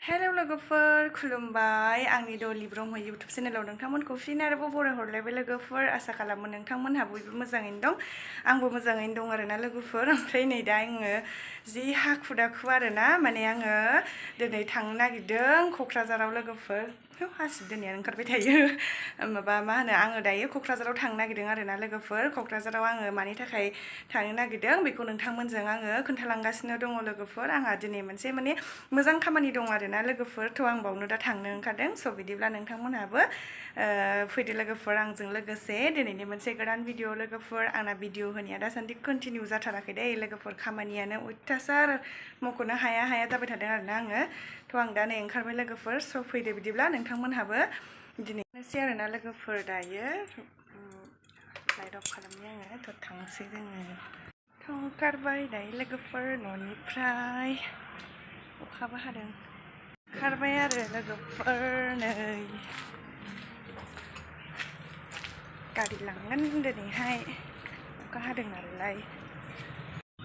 hello लोगोफोर खुलुमबाय आंनि डलि ब्रह्म इउटुब चेनेलाव नोंथांमोनखौ फिन आरोबाव बरायहरलायबाय लोगोफोर आसा खालामो नोंथांमोनहा बयबो मोजाङैनो दं आंबो मोजाङैनो दं आरोना लोगोफोर ओमफ्राय नै दा आङो जि हाखु दाखु आरोना माने आङो दिनै थांनो नागिरदों क'क्राझाराव लोगोफोर हासिब दोननायानो ओंखारबाय थायो माबा मा होनो आङो दायो क'क्राझाराव थांनो नागिरदों आरोना लोगोफोर क'क्राझाराव आङो मानि थाखाय थांनो नागिरदों बेखौ नोंथांमोनजों आङो खोन्थालांगासिनो दङ लोगोफोर आंहा दिनै मोनसे माने मोजां खामानि दं आरोना लोगोफोर थ' आं बावनो दा थांनो ओंखारदों स' बिदिब्ला नोंथांमोनहाबो फैदो लोगोफोर आंजों लोगोसे दिनैनि मोनसे गोदान भिडिअ लोगोफोर आंना भिडिअ होनाया दासान्दि कन्टिनिउ जाथाराखै दे लोगोफोर खामानियानो अयथासार मख'नो हाया जाबाय थादों आरोना आङो थ' आं दा नै ओंखारबाय लोगोफोर स' फैदो बिदिब्ला नोंथांमोनहाबो दिनैनोसै आरोना लोगोफोर दायो लाइट अफ खालामनि आङो थ' थांसै जोङो थ' ओंखारबाय दायो लोगोफोर न'निफ्राय अखाबो हादों ओंखारबाय आरो लोगोफोर नै गारि लांगोन दिनैहाय अखा हादों नालाय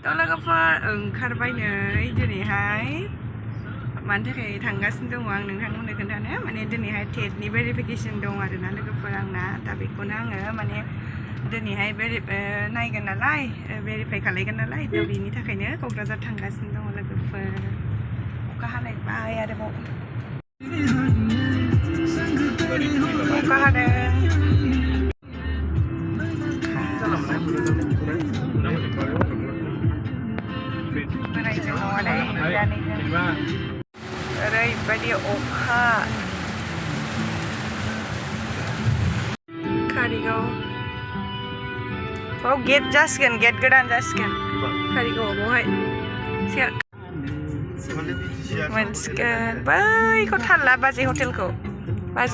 थ' लोगोफोर ओंखारबाय नै दिनैहाय मानि थाखाय थांगासिनो दङ आं नोंथांमोननो खोन्थानो माने दिनैहाय टेटनि भेरिफिकेसन दं आरोना लोगोफोर आंना दा बेखौनो आङो माने दिनैहाय नायगोन नालाय भेरिफाइ खालायगोन नालाय थ' बेनि थाखायनो क'क्राझार थांगासिनो दङ लोगोफोर अखा हालायबाय आरोबाव अखा हादों बोरायजों नङालै बियानैजों ओरैबायदि अखा कारिगाव औ गेट जासिगोन गेट गोदान जासिगोन कारिगावआव बेवहाय मोनसिगोन बैखौ थाल्ला बाजै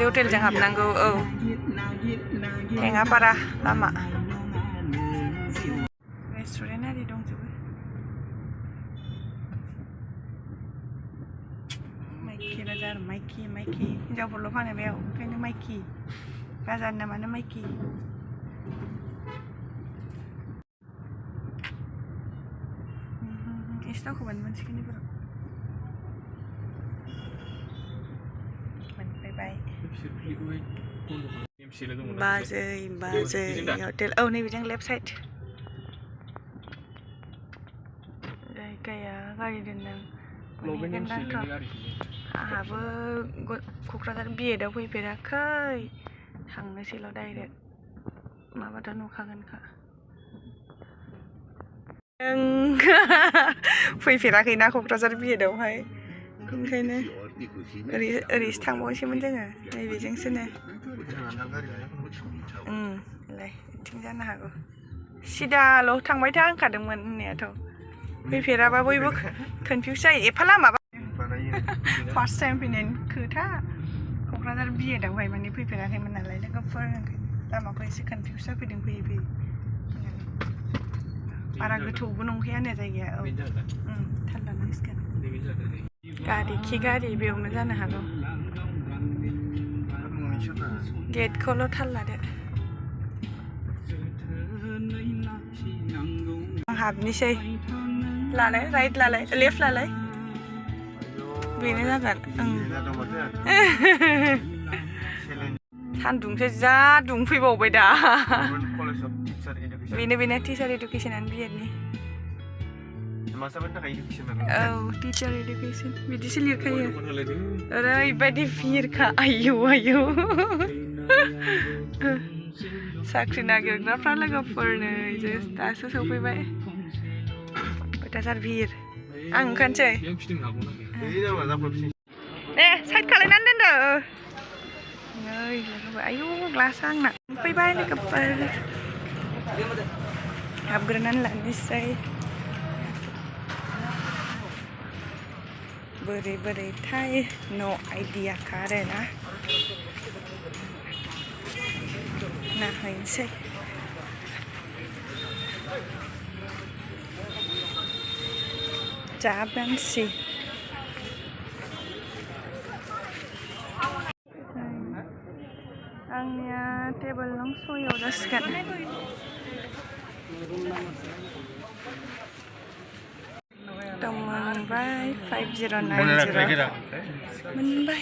हटेलजों हाबनांगौ औ हेङापारा लामा रेस्टुरेन्ट आरि दंजोबो माइखि बाजार माइखि हिनजावफोरल' फानो बेयाव ओंखायनो माइखि बाजारनि नामानो माइखि एसे मोनसिगोन मोनफैबाय बाजै हटेल औ नै बिजों लेफ्ट साइड जायगाया गारि दोनदों आंहाबो क'क्राझार बिएडआव फैफेराखै थांनोसैल' डाइरेक्ट माबाथ' नुखागोनखा फैफेराखैना क'क्राझार बिएडआवहाय ओंखायनो ओरैसो थांबावनोसैमोन जोङो नैबेजोंसोनो बिथिं जानो हागौ सिदाल' थांबाय था होनखादोंमोन होननायाथ' फैफेराबा बयबो कनफिउस जायो एफा लामा फार्स्ट टाइम फैनाय खोथा क'क्राझार बिएडआवहाय माने फैफेराखैमोन नालाय लोगोफोर ओंखायनो लामाखौ एसे कनफिउस जाफैदों फैयै बारा गोथौबो नंखायानो जायगाया औ थाल लानांसिगोन गारि बेयावनो जानो हागौ गेटखौल' थाल लादो आं हाबनोसै लालाय राइट लालाय लेफ्ट लालाय बेनो जागोन सान्दुंसो जा दुंफैबावबाय दा बेनो टिचार इडुकेसनानो बिएडनि औ टिचार इडुकेसन बिदिसो लिरखायो ओरैबायदि भिरखा आयौ साख्रि नागिरग्राफ्रा लोगोफोर नै दासो सफैबाय अयथासार भिर आं ओंखारनोसै साइड खालायनानै दोनदो नै लोगोफोर आयौ ग्लासआ आंना फैबाय लोगोफोर हाबग्रोनानै लानोसै बोरैथाय न' आइडियाखा आरोना नायहैनोसै जाबोनोसै आंनिया टेबोल नं 6 जासिगोन दंमोन मोनबाय 5090 मोनबाय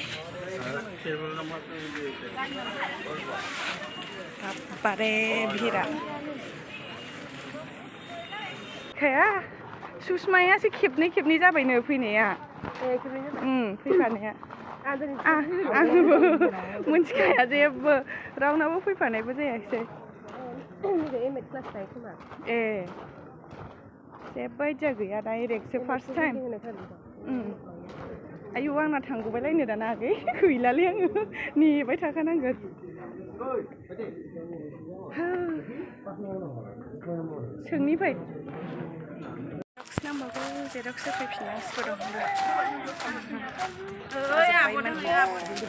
बारे भिरा खाया सुषमायासो खेबनै जाबायनो फैनाया फैफानाया आंबो मोनथिखाया जेबो रावनाबो फैफानायबो जायाखिसै ए जेबो आइडिया गैया डाइरेक्टसो फार्स्ट टाइम आयौ आंना थांगौबायलायनो दाना आगै गैलालै आङो नेबाय थाखानांगोन सोंनि फै जेरक्स नांबावगौ जेरक्स होफैफिननांसिगौ दं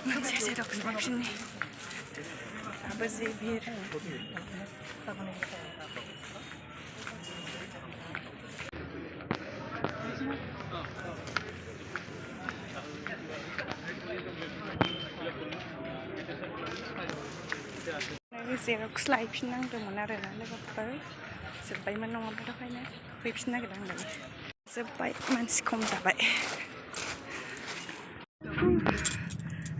मोनसे जेरक्स मावफिननि आबो जि भिर जेरक्स लायफिननांदोंमोन आरोना लोगोफोर जोब्बायमोन नङाबा दहायनो फैफिन नागिरदों जोब्बाय मानसि खम जाबाय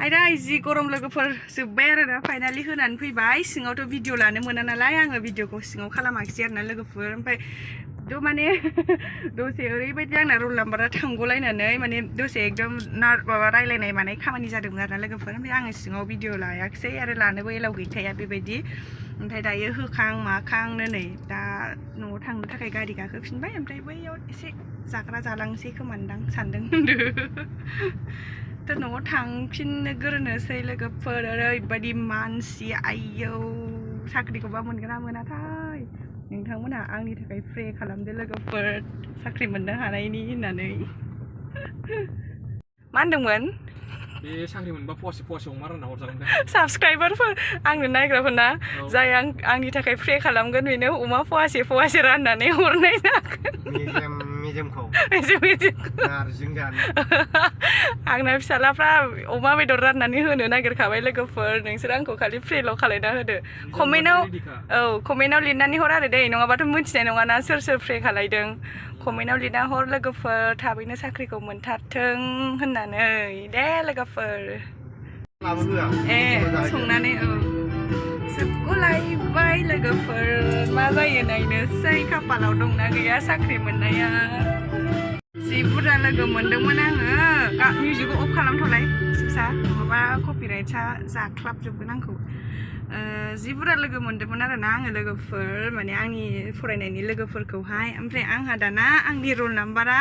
आयदा जि गरम लोगोफोर जोब्बाय आरोना फाइनालि होनानै फैबाय सिङावथ' भिडिअ लानो मोना नालाय आङो भिडिअखौ सिङाव खालामाखिसै आरोना लोगोफोर ओमफ्राय माने दसे ओरैबायदि आंना रल नाम्बारा थांग'लायनानै माने दसे एकदम माबा रायलायनाय मानाय खामानि जादोंमोन आरोना लोगोफोर ओमफ्राय आङो सिङाव भिडिअ लायाखिसै आरो लानोबो एलाव गैखाया बेबायदि ओमफ्राय दायो होखां माखांनो नै दा न'आव थांनो थाखाय गारि गाखोफिनबाय ओमफ्राय बैयाव एसे जाग्रा जालांसै खोमान्दां सानदों थ' न'आव थांफिननो गोरोनोसै लोगोफोर ओरैबायदि मानसि आयौ साख्रिखौबा मोनगोन ना मोनाथाय नोंथांमोनहा आंनि थाखाय प्रे खालामदो लोगोफोर साख्रि मोननो हानायनि होननानै मा होनदोंमोन बे साख्रि मोनबा फवासे अमा रानना हरजागोन साबसक्राइबारफोर आंनो नायग्राफोरना जाय आंनि थाखाय प्रे खालामगोन बेनो अमा फवासे राननानै हरनाय जागोन आंना फिसालाफ्रा अमा बेदर राननानै होनो नागिरखाबाय लोगोफोर नोंसोर आंखौ खालि प्रेल' खालायना होदो कमेन्टआव लिरनानै हर आरो दे नङाबाथ' मिथिनाय नङाना सोर प्रे खालायदों कमेन्टआव लिरना हर लोगोफोर थाबैनो साख्रिखौ मोनथारथों होननानै दे लोगोफोर संनानै जोबगलायबाय लोगोफोर मा जायो नायनोसै खाफालाव दंना गैया साख्रि मोननाया जि बुरजा लोगो मोनदोंमोन आङो मिउजिकखौ अफ खालामथ'लाय फिसा नङाबा कपिराइटआ जाख्लाबजोबगोन आंखौ जि बुरजा लोगो मोनदोंमोन आरोना आङो लोगोफोर माने आंनि फरायनायनि लोगोफोरखौहाय ओमफ्राय आंहा दाना आंनि रल नाम्बारा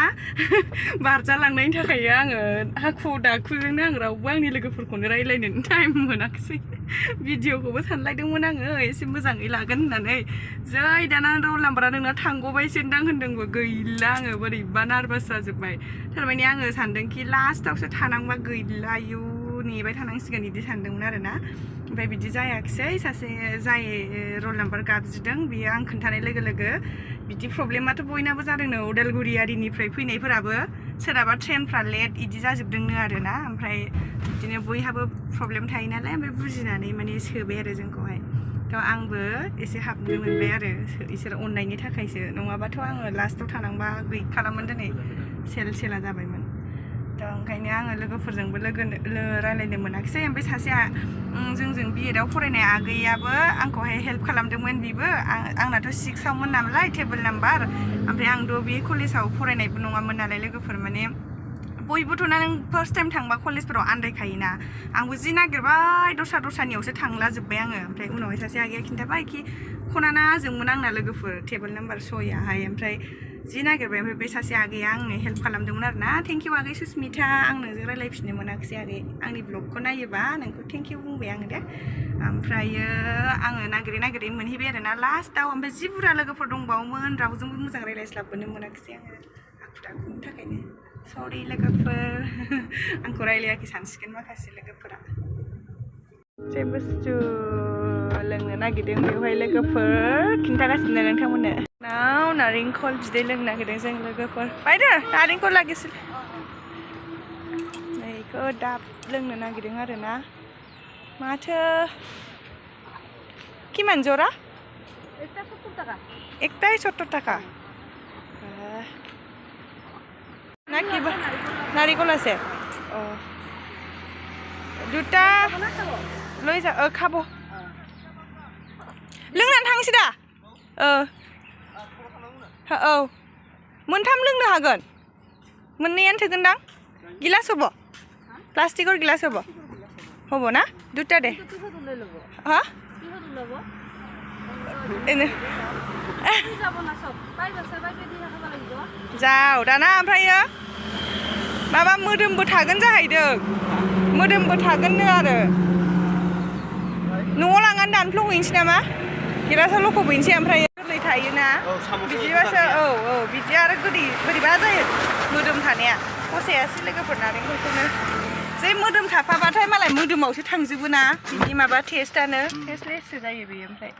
बारजालांनायनि थाखाय आङो हाखु दाखुजोंनो आं रावबो आंनि लोगोफोरखौनो रायज्लायनो टाइम मोनाखिसै भिडिअखौबो सानलायदोंमोन आङो एसे मोजाङै लागोन होननानै जै दाना रल नाम्बारा नोंना थांग'बायसोदां होनदोंबो गैला आङो बोरैबा नार्भास जाजोब्बाय थारमाने आङो सानदोंखि लास्टावसो थानांबा गैला आयु नेबाय थानांसिगोन बिदि सानदोंमोन आरोना ओमफ्राय बिदि जायाखिसै सासे जाय रल नाम्बार गाबज्रिदों बियो आं खोन्थानाय लोगो लोगो बिदि प्रब्लेमाथ' बयनाबो जादोंनो उदालगुरि आरिनिफ्राय फैनायफोराबो सोरहाबा ट्रेनफ्रा लेट इदि जाजोबदोंनो आरोना ओमफ्राय बिदिनो बयहाबो प्रब्लेम थायो नालाय ओमफ्राय बुजिनानै माने सोबाय आरो जोंखौहाय थ' आंबो एसे हाबनो मोनबाय आरो इसोर अननायनि थाखायसो नङाबाथ' आङो लास्टाव थानांबा गैखालामोन दिनै सेला जाबायमोन थ' ओंखायनो आङो लोगोफोरजोंबो रायलायनो मोनाखिसै ओमफ्राय सासेया जोंजों बिएडआव फरायनाय आगैयाबो आंखौहाय हेल्प खालामदोंमोन बिबो आंनाथ' 6आवमोन नालाय टेबोल नाम्बार ओमफ्राय आंथ' बे कलेजाव फरायनायबो नङामोन नालाय लोगोफोर माने बयबोथ' नों फार्स्ट टाइम थांबा कलेजफोराव आन्दायखायोना आंबो जि नागिरबाय दस्रानियावसो थांलाजोब्बाय आङो ओमफ्राय उनावहाय सासे आगैया खिन्थाबाय कि खनाना जोंमोन आंना लोगोफोर टेबोल नाम्बार 6याहाय ओमफ्राय जि नागिरबाय ओमफ्राय बे सासे आगैया आंनो हेल्प खालामदोंमोन आरोना थेंक इउ आगै सुस्मिता आं नोंजों रायलायफिननो मोनाखिसै आगै आंनि ब्लगखौ नायोबा नोंखौ थेंक इउ बुंबाय आङो दे ओमफ्रायो आङो नागिरै मोनहैबाय आरोना लास्टाव ओमफ्राय जि बुरजा लोगोफोर दंबावोमोन रावजोंबो मोजां रायलायस्लाबबोनो मोनाखिसै आङो हाखु दाखुनि थाखायनो सरि लोगोफोर आंखौ रायलायाखै सानसिगोन माखासे लोगोफोरा जे बुस्थु लोंनो नागिरदों बेवहाय लोगोफोर खिन्थागासिनो नोंथांमोननो नारेंखल बिदै लोंनो नागिरदों जों लोगोफोर बायदो नारेंखल लागिसै नैखौ दाब लोंनो नागिरदों आरोना माथो किमान जरा एकटाय 70 टाका ना किबा नारिकल আছে ও দুটা লৈ যা খাব लोंनानै थांसै दा औ मोनथाम लोंनो हागोन मोननैयानो थोगोनदां गिलास हब प्लास्टिকৰ गिलास हब ना दुटा दे हा এনে যাও दाना ओमफ्रायो माबा मोदोमबो थागोन जाहैदों मोदोमबो थागोननो आरो न'आव लांनानै दानफ्लंहैनोसै नामा गिलासाव लखबहैनोसै ओमफ्राय गोरलै थायोना बिदिबासो औ बिदि आरो गोदै बोरैबा जायो मोदोम थानाया फसायासै लोगोफोर नारेंखलखौनो जै मोदोम थाफाबाथाय मालाय मोदोमावसो थांजोबो ना बिनि माबा टेस्टआनो टेस्टलेससो जायो बेयो ओमफ्राय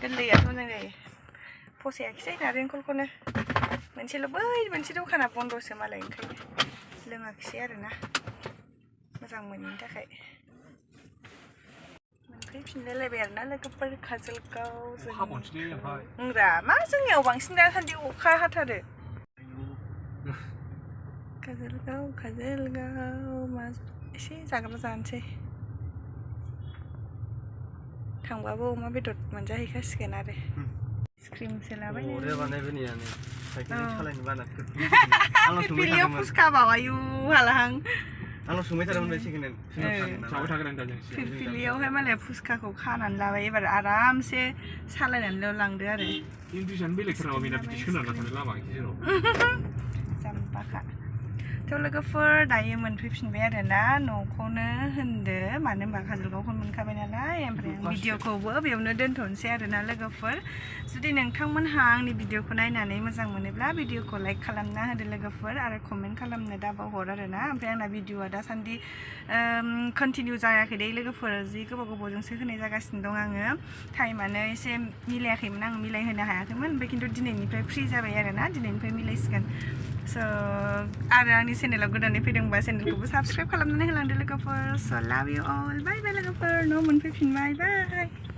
गोरलैयाथ' मोजां जायो फसायाखिसै नारेंखलखौनो मोनसे दखाना बन्द'सो मालाय ओंखायनो लोङाखिसै आरोना मोजां मोनैनि थाखाय मोनफैफिनलायलायबाय आरोना लोगोफोर काजलगाव जोंरा मा जोंनियाव बांसिन दासान्दि अखा हाथारो काजलगाव मा एसे जाग्रा जानोसै थांबाबो अमा बेदर मोनजाहैखासिगोन आरो आइसक्रिमसो लाबाय फिरफिलियाव फुसखा बावायु हालाहां आंनाव सोंबाय थादोंमोन बे सेकेन्ड फिरफिलियावहाय मालाय फुसखाखौ खानानै लाबाय एबार आरामसे सालायनानैल' लांदो आरो जाम्बाखा थ' लोगोफोर दायो मोनफैफिनबाय आरोना न'खौनो होनदो मानो होनबा काजलगावखौनो मोनखाबाय नालाय ओमफ्राय आं भिडिअखौबो बेयावनो दोनथ'नोसै आरोना लोगोफोर जुदि नोंथांमोनहा आंनि भिडिअखौ नायनानै मोजां मोनोब्ला भिडिअखौ लाइक खालामना होदो लोगोफोर आरो कमेन्ट खालामनो दाबावहर आरोना ओमफ्राय आंना भिडिअआ दासान्दि कन्टिनिउ जायाखै दे लोगोफोर जि गोबावजोंसो होनाय जागासिनो दं आङो टाइमानो एसे मिलायाखैमोन आं मिलायहोनो हायाखैमोन ओमफ्राय खिन्थु दिनैनिफ्राय फ्रि जाबाय आरोना दिनैनिफ्राय मिलायसिगोन स' आरो आंनि चेनेलाव गोदानै फैदोंबा चेनेलखौबो साबस्क्राइब खालामनानै होलांदो लोगोफोर स' लाभ इउ अल बाय बाय लोगोफोर न' मोनफैफिनबाय बाय